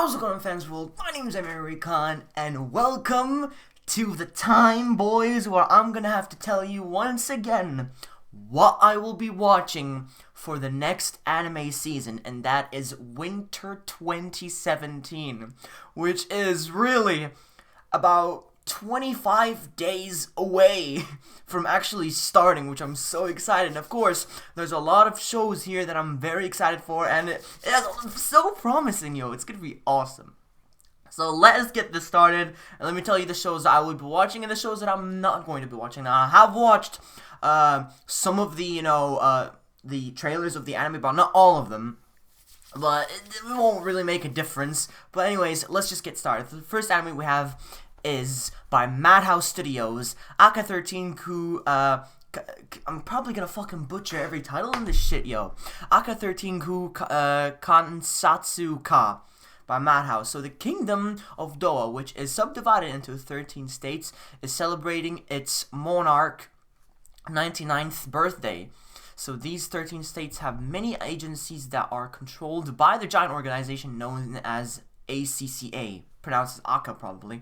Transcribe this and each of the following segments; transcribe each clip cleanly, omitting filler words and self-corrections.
How's it going, fans world? My name is Anim3Recon, and welcome to the time, boys, where I'm gonna have to tell you once again what I will be watching for the next anime season, and that is Winter 2017, which is really about 25 days away from actually starting, which I'm so excited. And of course, there's a lot of shows here that I'm very excited for, and it's so promising, yo. It's gonna be awesome. So let us get this started, and let me tell you the shows that I will be watching and the shows that I'm not going to be watching. Now, I have watched some of the, the trailers of the anime, but not all of them. But it won't really make a difference. But anyways, let's just get started. The first anime we have is by Madhouse Studios, Aka13Ku, I'm probably gonna fucking butcher every title in this shit, yo. Aka13Ku Kansatsu Ka by Madhouse. So the Kingdom of Doa, which is subdivided into 13 states, is celebrating its monarch 99th birthday. So these 13 states have many agencies that are controlled by the giant organization known as ACCA, pronounced as Aka probably.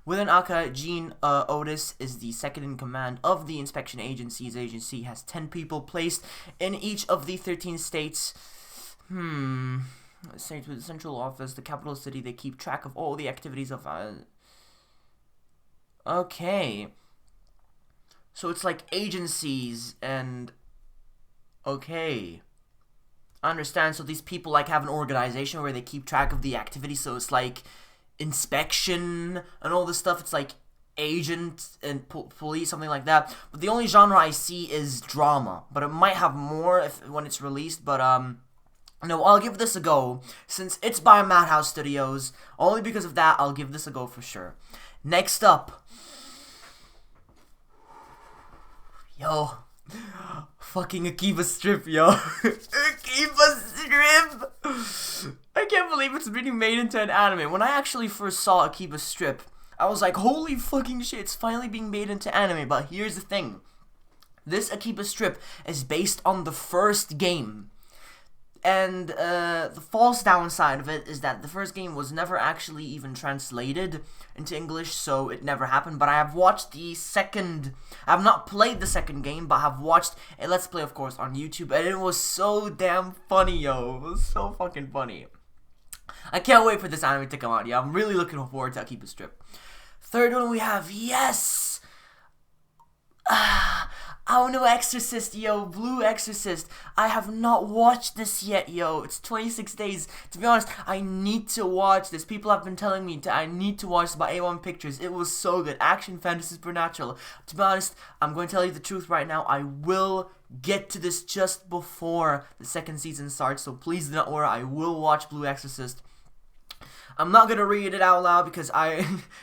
Within Aka, Jean Otis is the second in command of the inspection agency. His agency has 10 people placed in each of the 13 states. States with the central office, the capital city. They keep track of all the activities of... Okay. So it's like agencies and... Okay. I understand. So these people like have an organization where they keep track of the activities. So it's like inspection and all this stuff. It's like agent and police, something like that. But the only genre I see is drama. But it might have more when it's released. But no, I'll give this a go since it's by Madhouse Studios. Only because of that, I'll give this a go for sure. Next up, yo, fucking Akiba Strip, yo. Akiba Strip. I can't believe it's being made into an anime. When I actually first saw Akiba Strip, I was like, holy fucking shit, it's finally being made into anime. But here's the thing. This Akiba Strip is based on the first game. And the false downside of it is that the first game was never actually even translated into English, so it never happened. But I have watched the second... I have not played the second game, but I have watched a Let's Play, of course, on YouTube. And it was so damn funny, yo. It was so fucking funny. I can't wait for this anime to come out, yeah. I'm really looking forward to Akiba Strip. Third one we have, yes! Blue Exorcist, yo, Blue Exorcist. I have not watched this yet, yo. It's 26 days. To be honest, I need to watch this. People have been telling me I need to watch this by A1 Pictures. It was so good. Action, fantasy, supernatural. To be honest, I'm going to tell you the truth right now. I will get to this just before the second season starts, so please do not worry. I will watch Blue Exorcist. I'm not gonna read it out loud because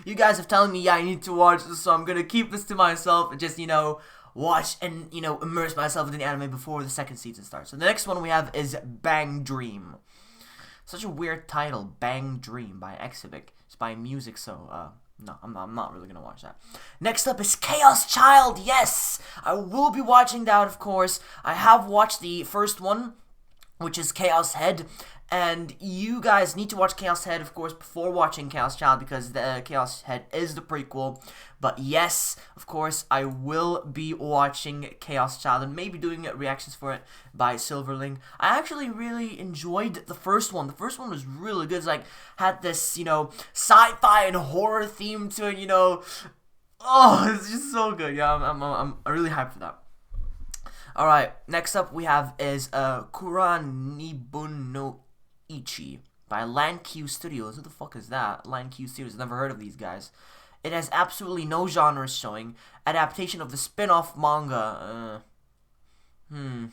you guys have telling me, yeah, I need to watch this, so I'm gonna keep this to myself and just, watch and, immerse myself in the anime before the second season starts. So the next one we have is Bang Dream. Such a weird title, Bang Dream by Exhibit. It's by music, so, no, I'm not really gonna watch that. Next up is Chaos Child, yes! I will be watching that, of course. I have watched the first one, which is Chaos Head. And you guys need to watch Chaos Head, of course, before watching Chaos Child, because the Chaos Head is the prequel. But yes, of course, I will be watching Chaos Child and maybe doing reactions for it by Silverling. I actually really enjoyed the first one. The first one was really good. It's like, had this, sci-fi and horror theme to it, Oh, it's just so good. Yeah, I'm really hyped for that. Alright, next up we have is Kuranibun no Ichi by LandQ Studios. Who the fuck is that? LandQ Studios. Never heard of these guys. It has absolutely no genres showing. Adaptation of the spin-off manga. It's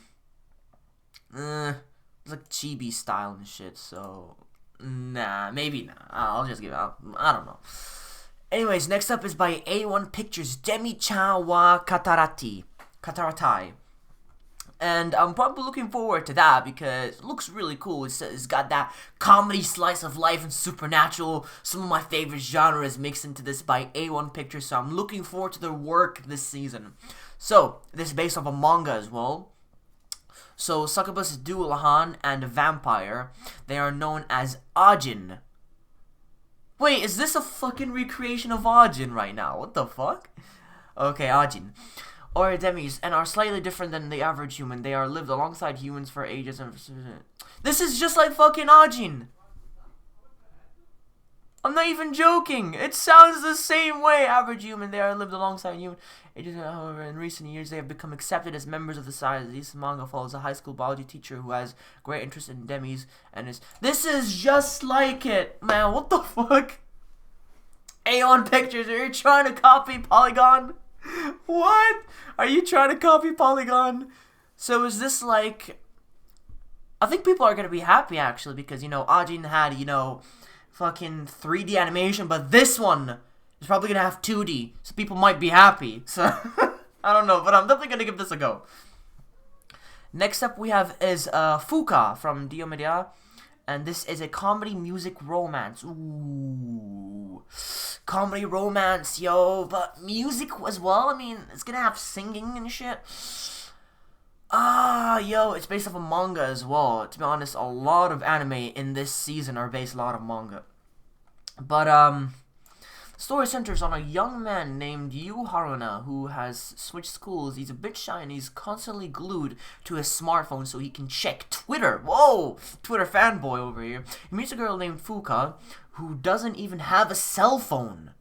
like chibi style and shit, so... Nah, maybe not. I'll just give it out. I don't know. Anyways, next up is by A1 Pictures, Demi-chan wa Kataratai. And I'm probably looking forward to that because it looks really cool. It's got that comedy slice of life and supernatural. Some of my favorite genres mixed into this by A1 Pictures. So I'm looking forward to their work this season. So, this is based off a manga as well. So, Succubus, Dualahan, and Vampire, they are known as Ajin. Wait, is this a fucking recreation of Ajin right now? What the fuck? Okay, Ajin. Or demis, and are slightly different than the average human. They are lived alongside humans for ages and... This is just like fucking Ajin! I'm not even joking! It sounds the same way! Average human, they are lived alongside human. Ages, however, in recent years, they have become accepted as members of the society. This manga follows a high school biology teacher who has great interest in demis, and is... This is just like it! Man, what the fuck? A1 Pictures, are you trying to copy Polygon? What? Are you trying to copy Polygon? So is this like... I think people are going to be happy, actually, because, you know, Ajin had, you know, fucking 3D animation, but this one is probably going to have 2D, so people might be happy. So, I don't know, but I'm definitely going to give this a go. Next up we have is Fuka from Dio Media, and this is a comedy music romance. Ooh, comedy romance, yo, but music as well. I mean, it's gonna have singing and shit. Yo, it's based off a manga as well. To be honest, a lot of anime in this season are based a lot of manga. But the story centers on a young man named Yu Haruna who has switched schools. He's a bit shy and he's constantly glued to his smartphone so he can check Twitter. Whoa! Twitter fanboy over here. He meets a girl named Fuka who doesn't even have a cell phone.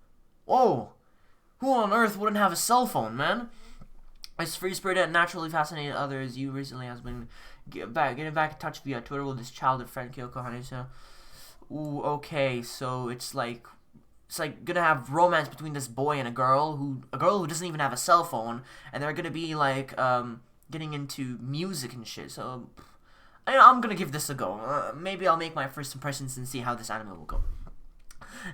Whoa! Who on earth wouldn't have a cell phone, man? It's free-spirited and naturally fascinated others. Yu recently has been getting back in touch via Twitter with his childhood friend Kyoko Hanesa. Ooh, okay, so it's like gonna have romance between this boy and a girl who doesn't even have a cell phone, and they're gonna be like getting into music and shit. So I'm gonna give this a go. Maybe I'll make my first impressions and see how this anime will go.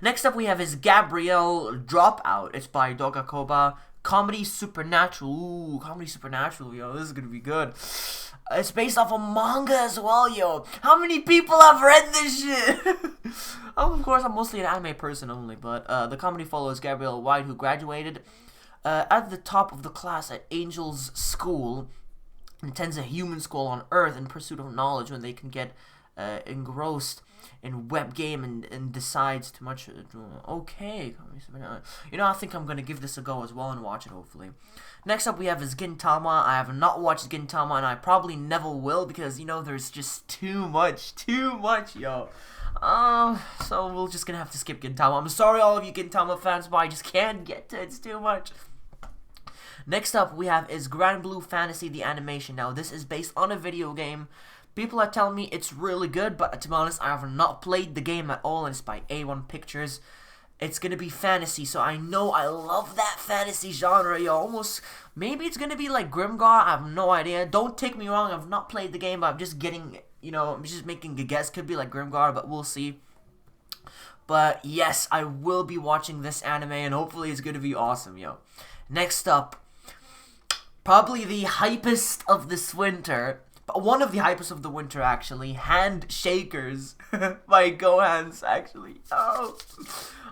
Next up we have is Gabrielle Dropout. It's by Doga Koba. Comedy Supernatural. Ooh, Comedy Supernatural, yo. This is gonna be good. It's based off a manga as well, yo. How many people have read this shit? Of course, I'm mostly an anime person only, but the comedy follows Gabrielle White, who graduated at the top of the class at Angel's School and attends a human school on Earth in pursuit of knowledge when they can get engrossed in web game and decides too much. Okay, you know, I think I'm gonna give this a go as well and watch it hopefully. Next up we have is Gintama. I have not watched Gintama and I probably never will because, you know, there's just too much, yo. So we're just gonna have to skip Gintama. I'm sorry all of you Gintama fans, but I just can't get to it. It's too much. Next up we have is Grand Blue Fantasy the animation. Now this is based on a video game. People are telling me it's really good, but to be honest, I have not played the game at all, and it's by A1 Pictures. It's gonna be fantasy, so I know I love that fantasy genre, yo. Almost, maybe it's gonna be like Grimgar, I have no idea. Don't take me wrong, I've not played the game, but I'm just getting, you know, I'm just making a guess. Could be like Grimgar, but we'll see. But yes, I will be watching this anime, and hopefully it's gonna be awesome, yo. Next up, probably the hypest of this winter. One of the hypest of the winter, actually. Handshakers by Gohans, actually. Oh,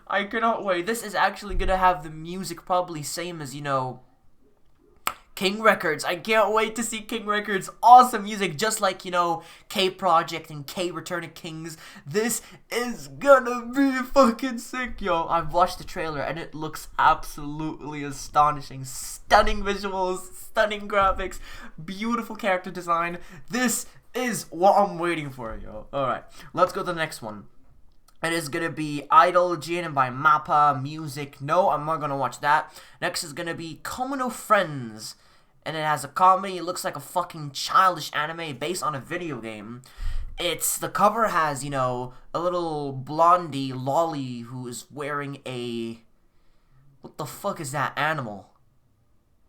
I cannot wait. This is actually gonna have the music probably same as, you know, King Records. I can't wait to see King Records. Awesome music, just like, you know, K Project and K Return of Kings. This is gonna be fucking sick, yo. I've watched the trailer and it looks absolutely astonishing. Stunning visuals, stunning graphics, beautiful character design. This is what I'm waiting for, yo. Alright, let's go to the next one. It is gonna be Idol Jin by Mappa Music. No, I'm not gonna watch that. Next is gonna be Komono Friends. And it has a comedy. It looks like a fucking childish anime based on a video game. The cover has, you know, a little blondie lolly who is wearing a... What the fuck is that animal?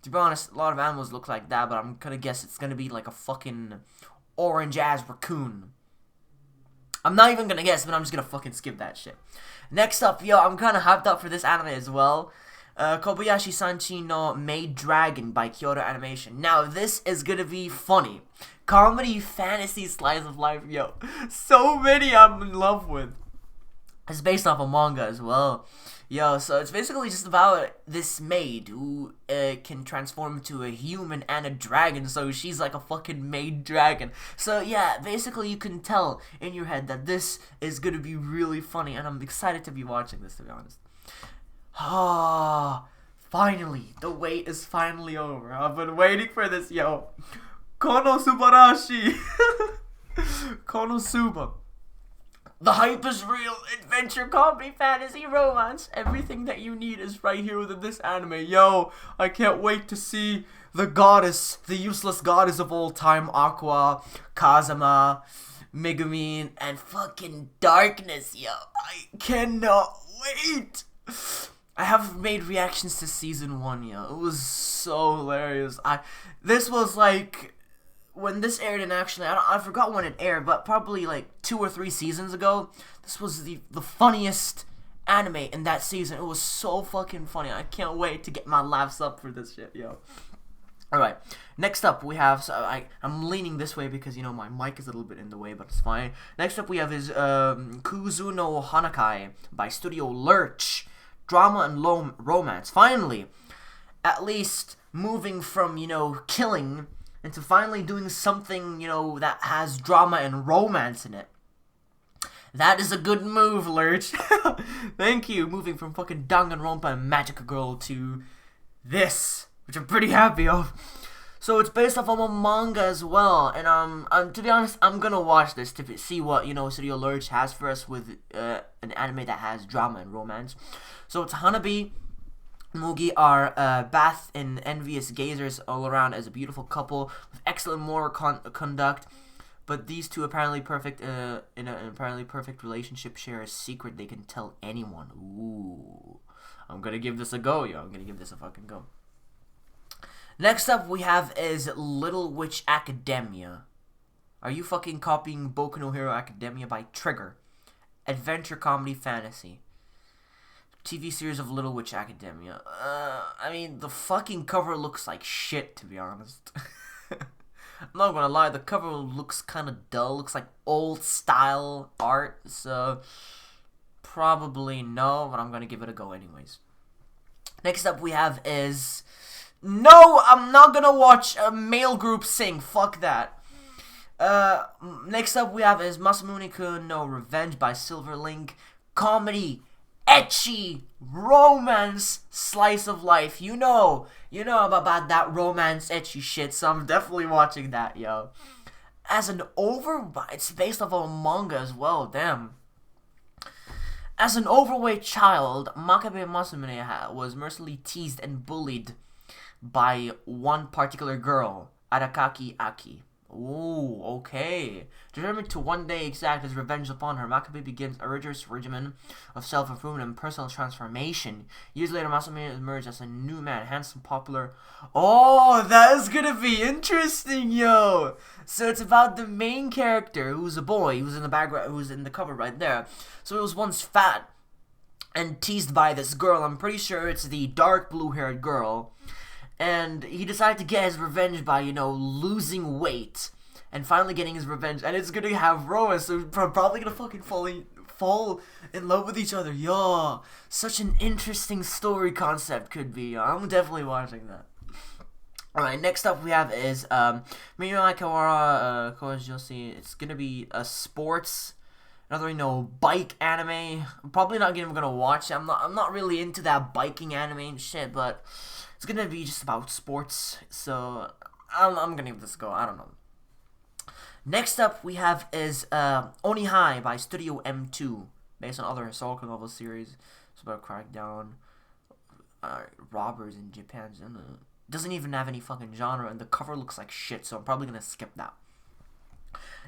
To be honest, a lot of animals look like that, but I'm gonna guess it's gonna be like a fucking orange-ass raccoon. I'm not even gonna guess, but I'm just gonna fucking skip that shit. Next up, yo, I'm kinda hyped up for this anime as well. Kobayashi Sanchi no Maid Dragon by Kyoto Animation. Now, this is gonna be funny. Comedy, fantasy, slice of life, yo. So many I'm in love with. It's based off a manga as well. Yo, so it's basically just about this maid who can transform into a human and a dragon, so she's like a fucking maid dragon. So yeah, basically you can tell in your head that this is gonna be really funny, and I'm excited to be watching this, to be honest. Ah, finally, the wait is finally over. I've been waiting for this, yo. Kono Subarashi! Konosuba. The hype is real. Adventure, comedy, fantasy, romance. Everything that you need is right here within this anime. Yo, I can't wait to see the goddess, the useless goddess of all time, Aqua, Kazama, Megumin, and fucking Darkness, yo. I cannot wait. I have made reactions to season 1, yo. It was so hilarious. This was like, when this aired, and actually, I forgot when it aired, but probably like 2 or 3 seasons ago, this was the funniest anime in that season. It was so fucking funny. I can't wait to get my laughs up for this shit, yo. Alright, next up we have, I'm leaning this way because, you know, my mic is a little bit in the way, but it's fine. Next up we have is Kuzu no Hanakai by Studio Lurch. Drama and romance. Finally, at least moving from, you know, killing into finally doing something, you know, that has drama and romance in it. That is a good move, Lurch. Thank you. Moving from fucking Danganronpa and Magica Girl to this, which I'm pretty happy of. So it's based off of a manga as well, and to be honest, I'm gonna watch this to see what, you know, Studio Lurch has for us with an anime that has drama and romance. So it's Hanabi Mugi are bathed in envious gazers all around as a beautiful couple with excellent moral conduct, but these two apparently perfect in an apparently perfect relationship share a secret they can tell anyone. Ooh, I'm gonna give this a go, yo. I'm gonna give this a fucking go. Next up we have is Little Witch Academia. Are you fucking copying Boku no Hero Academia by Trigger? Adventure, comedy, fantasy. TV series of Little Witch Academia. I mean, the fucking cover looks like shit, to be honest. I'm not gonna lie, the cover looks kind of dull. Looks like old style art, so probably no, but I'm gonna give it a go anyways. Next up we have is... No, I'm not gonna watch a male group sing. Fuck that. Next up we have is Masamune-kun no Revenge by Silverlink. Comedy, ecchi, romance, slice of life. You know about that romance, ecchi shit, so I'm definitely watching that, yo. It's based off of a manga as well, damn. As an overweight child, Makabe Masamune was mercilessly teased and bullied by one particular girl, Arakaki Aki. Ooh, okay. Determined to one day exact his revenge upon her, Makabe begins a rigorous regimen of self-improvement and personal transformation. Years later, Masamune emerged as a new man, handsome, popular. Oh, that is gonna be interesting, yo! So it's about the main character, who's a boy, who's in the background, who's in the cover right there. So he was once fat and teased by this girl. I'm pretty sure it's the dark blue-haired girl. And he decided to get his revenge by, you know, losing weight and finally getting his revenge. And it's gonna have romance, so we're probably gonna fucking fall in love with each other. Yo, such an interesting story concept could be. I'm definitely watching that. Alright, next up we have is Mirai Kawara Kojoshi. It's gonna be a sports, another, you know, bike anime. I'm probably not even gonna watch it. I'm not really into that biking anime and shit, but it's gonna be just about sports, so I'm gonna give this a go. I don't know. Next up we have is Onihai by Studio M2, based on other historical novel series. It's about crackdown, robbers in Japan. Doesn't even have any fucking genre, and the cover looks like shit, so I'm probably gonna skip that.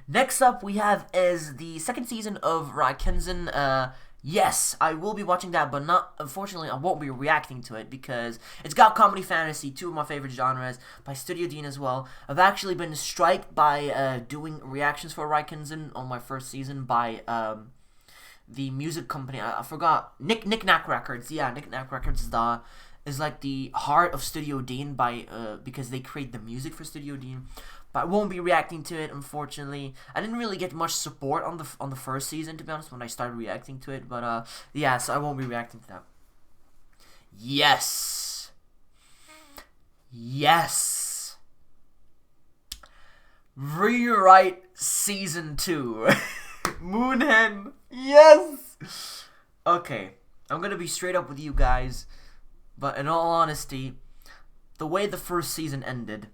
Next up we have is the second season of Raikenzen. Yes, I will be watching that, but unfortunately, I won't be reacting to it because it's got comedy, fantasy, two of my favorite genres, by Studio Dean as well. I've actually been striked by doing reactions for Raikenzen on my first season by the music company. I forgot. Nick Knack Records. Yeah, Nick Knack Records is like the heart of Studio Dean because they create the music for Studio Dean. but I won't be reacting to it, unfortunately. I didn't really get much support on the first season, to be honest, when I started reacting to it, but yeah, so I won't be reacting to that. Yes! Yes! Rewrite Season 2. Moonhen! Yes! Okay, I'm gonna be straight up with you guys, but in all honesty, the way the first season ended,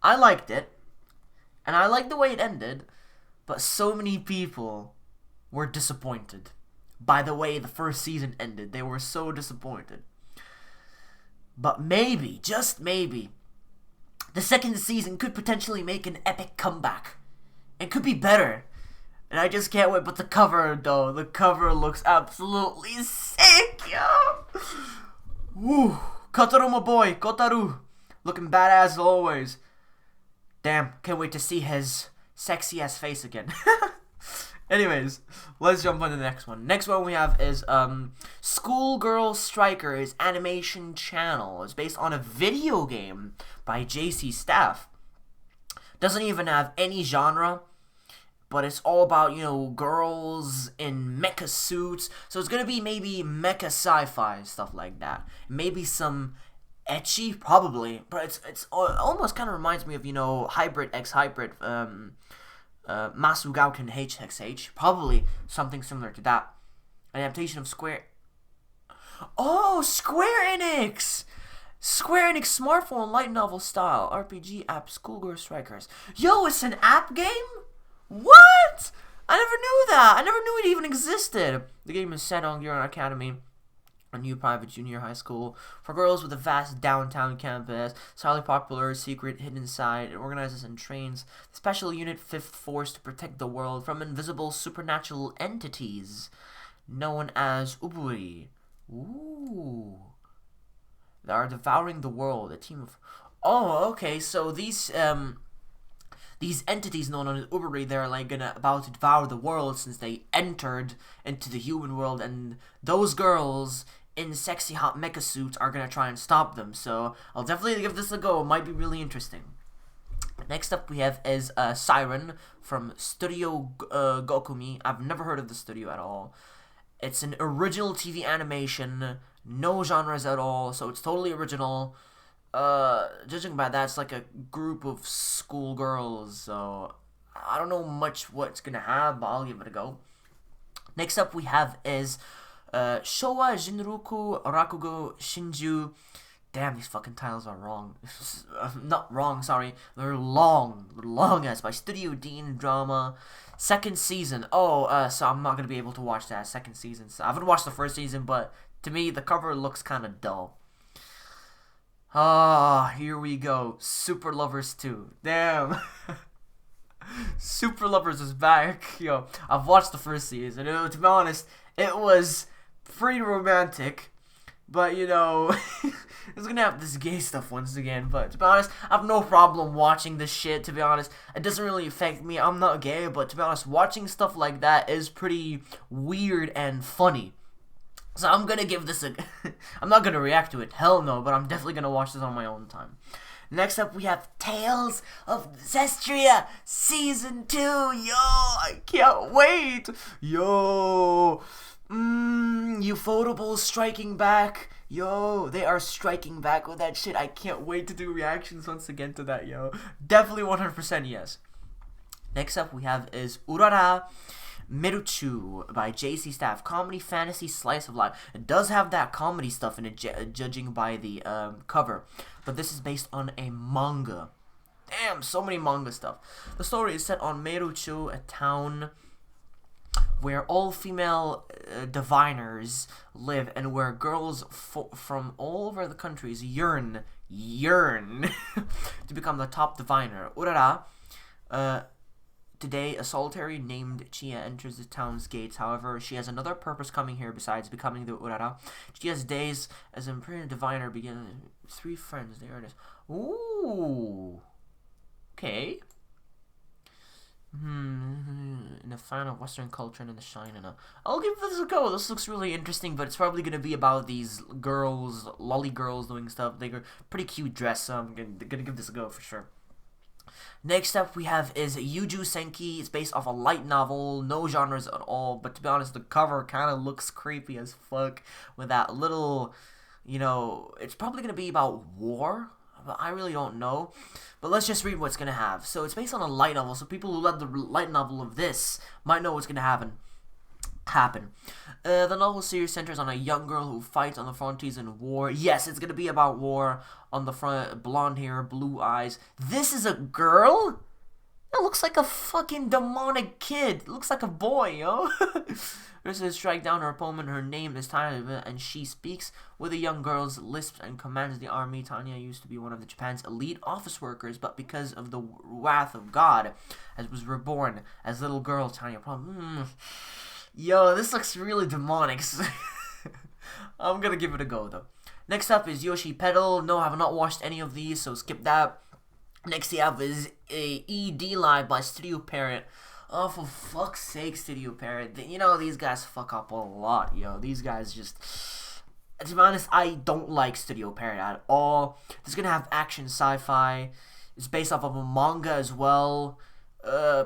I liked it, and I liked the way it ended, but so many people were disappointed by the way the first season ended. They were so disappointed. But maybe, just maybe, the second season could potentially make an epic comeback. It could be better. And I just can't wait. But the cover, though, the cover looks absolutely sick, yo! Woo! Kotaru, my boy, Kotaru. Looking badass as always. Damn, can't wait to see his sexy ass face again. Anyways, let's jump on to the next one. Next one we have is Schoolgirl Strikers Animation Channel. It's based on a video game by JC Staff. Doesn't even have any genre, but it's all about, you know, girls in mecha suits. So it's gonna be maybe mecha sci-fi, stuff like that. Maybe some ecchi, probably, but it's almost kind of reminds me of, you know, Hybrid X Hybrid, Masugauken HXH, probably something similar to that. An adaptation of Square Enix! Square Enix smartphone light novel style RPG app Schoolgirl Strikers. Yo, it's an app game? What? I never knew that. I never knew it even existed. The game is set on Giron Academy, a new private junior high school for girls with a vast downtown campus. It's highly popular, secret, hidden inside. It organizes and trains the Special Unit 5th Force to protect the world from invisible supernatural entities known as Uburi. Ooh. They are devouring the world. A team of... Oh, okay. So these entities known as Uburi, they're like about to devour the world since they entered into the human world, and those girls in sexy hot mecha suits are gonna try and stop them. So I'll definitely give this a go. It might be really interesting. Next up we have is Siren from Studio Gokumi. I've never heard of the studio at all. It's an original TV animation, no genres at all, so it's totally original. Judging by that, it's like a group of schoolgirls, so I don't know much what's gonna have, but I'll give it a go. Next up we have is Showa Jinroku Rakugo Shinju. Damn, these fucking titles are wrong. Not wrong, sorry. They're long. They're long as by Studio Dean Drama. Second season. Oh, so I'm not gonna be able to watch that second season. So I haven't watched the first season, but to me the cover looks kind of dull. Ah, here we go. Super Lovers 2. Damn. Super Lovers is back. Yo, I've watched the first season. To be honest, it was pretty romantic. But, you know, it's gonna have this gay stuff once again. But to be honest, I have no problem watching this shit, to be honest. It doesn't really affect me. I'm not gay, but to be honest, watching stuff like that is pretty weird and funny. So I'm gonna give this a... I'm not gonna react to it, hell no, but I'm definitely gonna watch this on my own time. Next up we have Tales of Zestria Season 2. Yo, I can't wait. Yo, Ufotable striking back. Yo, they are striking back with that shit. I can't wait to do reactions once again to that, yo. Definitely 100% yes. Next up we have is Urara Miruchu by JC Staff. Comedy, fantasy, slice of life. It does have that comedy stuff in it, judging by the cover. But this is based on a manga. Damn, so many manga stuff. The story is set on Miruchu, a town where all female diviners live and where girls from all over the countries yearn to become the top diviner. Urara, today, a solitary named Chia enters the town's gates. However, she has another purpose coming here besides becoming the Urara. Chia's days as an imprisoned diviner begin. 3 friends, there it is. Ooh. Okay. In the fan of Western culture and in the shine and I'll give this a go. This looks really interesting, but it's probably gonna be about these girls, lolly girls doing stuff. They're pretty cute dress, so I'm gonna give this a go for sure. Next up we have is Yuju Senki. It's based off a light novel, no genres at all, but to be honest, the cover kind of looks creepy as fuck with that little, you know, it's probably going to be about war, but I really don't know. But let's just read what's going to have. So it's based on a light novel, so people who read the light novel of this might know what's going to happen. The novel series centers on a young girl who fights on the frontiers in war. Yes, it's gonna be about war. On the front, blonde hair, blue eyes. This is a girl? It looks like a fucking demonic kid. It looks like a boy, yo. Versus strike down her opponent. Her name is Tanya, and she speaks with a young girl's lisps and commands the army. Tanya used to be one of the Japan's elite office workers, but because of the wrath of God, as was reborn as little girl, Tanya Yo, this looks really demonic. I'm gonna give it a go, though. Next up is Yoshi Pedal. No, I have not watched any of these, so skip that. Next we have is a ED Live by Studio Parent. Oh, for fuck's sake, Studio Parent. You know, these guys fuck up a lot, yo. These guys just... To be honest, I don't like Studio Parent at all. It's gonna have action sci-fi. It's based off of a manga as well.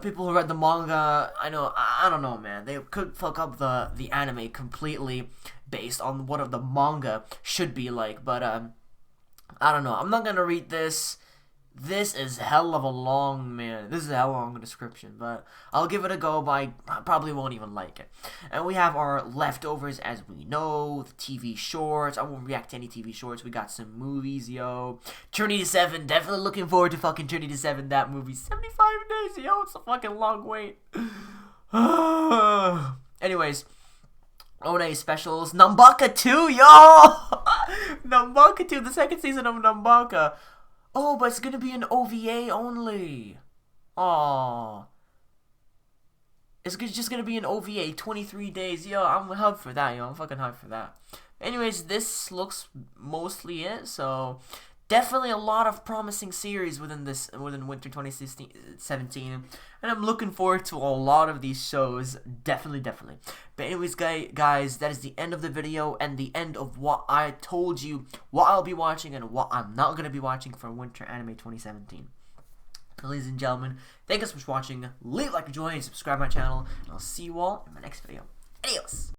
People who read the manga, I don't know, man. They could fuck up the anime completely based on what the manga should be like. But, I don't know. I'm not gonna read this. This is hell of a long, man. This is a hell of a long description, but I'll give it a go, but I probably won't even like it. And we have our leftovers, as we know, the TV shorts. I won't react to any TV shorts. We got some movies, yo. Journey to 7, definitely looking forward to fucking Journey to 7, that movie. 75 days, yo, it's a fucking long wait. Anyways, One specials, Nambaka 2, yo! Nambaka 2, the second season of Nambaka. Oh, but it's gonna be an OVA only. Aww. It's just gonna be an OVA, 23 days. Yo, I'm hyped for that, yo. I'm fucking hyped for that. Anyways, this looks mostly it, so definitely a lot of promising series within winter 2017. And I'm looking forward to a lot of these shows. Definitely. But anyways, guys, that is the end of the video and the end of what I told you, what I'll be watching and what I'm not going to be watching for Winter Anime 2017. Ladies and gentlemen, thank you so much for watching. Leave a like, join, and subscribe my channel. And I'll see you all in my next video. Adios!